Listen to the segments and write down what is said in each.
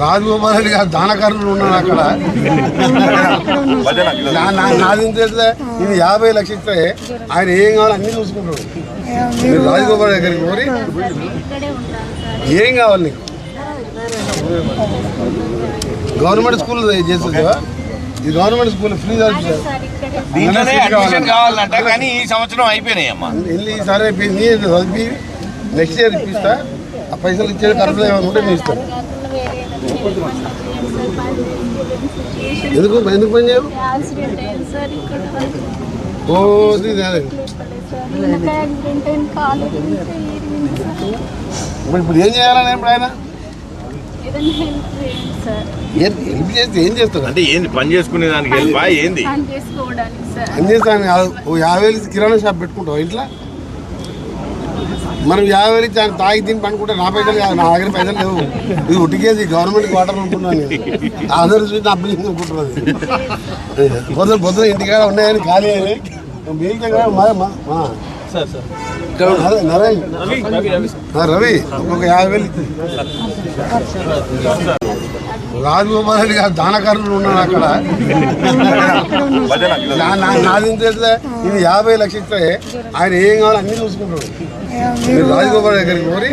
రాజగోపాల్ రెడ్డి గారు దానకారులు ఉన్నారు అక్కడ. నాది తెలిసే ఇది 50 లక్షలు ఇస్తే ఆయన ఏం కావాలో అన్ని చూసుకుంటాడు. మీరు రాజగోపాల్ దగ్గరికి కోరి ఏం కావాలి నీకు? గవర్నమెంట్ స్కూల్ చేస్తుందా? ఇది గవర్నమెంట్ స్కూల్ ఫ్రీ కావాలంటే కానీ ఈ సంవత్సరం అయిపోయినాయి అమ్మా. ఈసారి అయిపోయింది. చదివి నెక్స్ట్ ఇయర్ ఇప్పిస్తా. ఆ పైసలు ఇచ్చే ఖర్చులు ఏమైనా ఉంటే నేను ఇస్తాను. ఎందుకు ఎందుకు పని చేయవు? ఓ ఇప్పుడు ఏం చేయాలని ఇప్పుడు ఆయన హెల్ప్ చేస్తే ఏం చేస్తాడు? అంటే ఏంది పని చేసుకునే దానికి హెల్ప్ ఏంది? పని చేస్తాను కాదు. ఓ 50,000 కిరాణా షాప్ పెట్టుకుంటావు ఇంట్లో. మనం 50,000 ఇచ్చి ఆయన తాగి తిని పనుకుంటే నా పైసలు కాదు, నా దగ్గర పైసలు లేవు. ఇది ఉట్టికేసి గవర్నమెంట్ వాటర్ అనుకున్నాను. అందరూ చూసి నా బిల్లింగ్ అనుకుంటున్నది. పొద్దున ఇంటికాడ ఉన్నాయని ఖాళీ అని రవి ఒక్కొక్క 50,000 రాజగోపాల్ రెడ్డి గారు దానకారులు ఉన్నారు అక్కడ. నాది తెలిసే ఇది 50 లక్షలు ఇస్తే ఆయన ఏం కావాలో అన్ని చూసుకుంటాడు. మీరు రాజగోపాల్ దగ్గరికి కోరి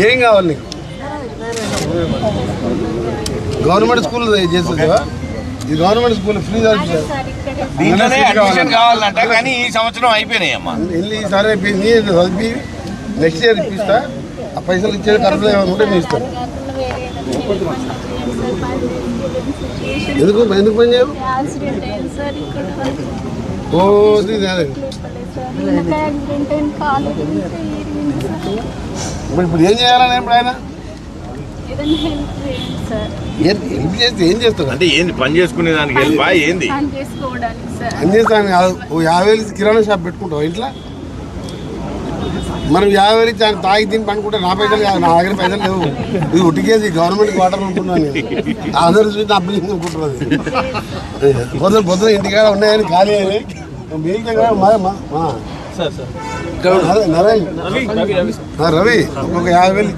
ఏం కావాలి నీకు? గవర్నమెంట్ స్కూల్ చేస్తుందా? ఇది గవర్నమెంట్ స్కూల్ ఫ్రీ కావాలంటే కానీ ఈ సంవత్సరం అయిపోయినాయి అమ్మా. ఈసారి అయిపోయింది. చదివి నెక్స్ట్ ఇయర్ ఇప్పిస్తా. ఆ పైసలు ఇచ్చే ఖర్చులు ఏమైనా ఉంటే నేను ఇస్తాను. ఎందుకు ఎందుకు పని చేయవు? ఓ ఇప్పుడు ఏం చేయాలని ఇప్పుడు ఆయన హెల్ప్ చేస్తే ఏం చేస్తాడు? అంటే ఏంది పని చేసుకునే దానికి హెల్ప్ ఏంది? పని చేస్తాను కాదు. ఓ 50,000 కిరాణా షాప్ పెట్టుకుంటావు ఇంట్లో. మనం 50,000 ఇచ్చి ఆయన తాగి తిని పనుకుంటే నా పైసలు కాదు, నా దగ్గర పైసలు లేవు. ఇది ఉట్టికేసి గవర్నమెంట్ వాటర్ అనుకున్నాను. అందరూ చూసి నా బిల్లింగ్ అనుకుంటున్నది. పొద్దున ఇంటికాడ ఉన్నాయని ఖాళీ అని రవి ఒక్కొక్క 50,000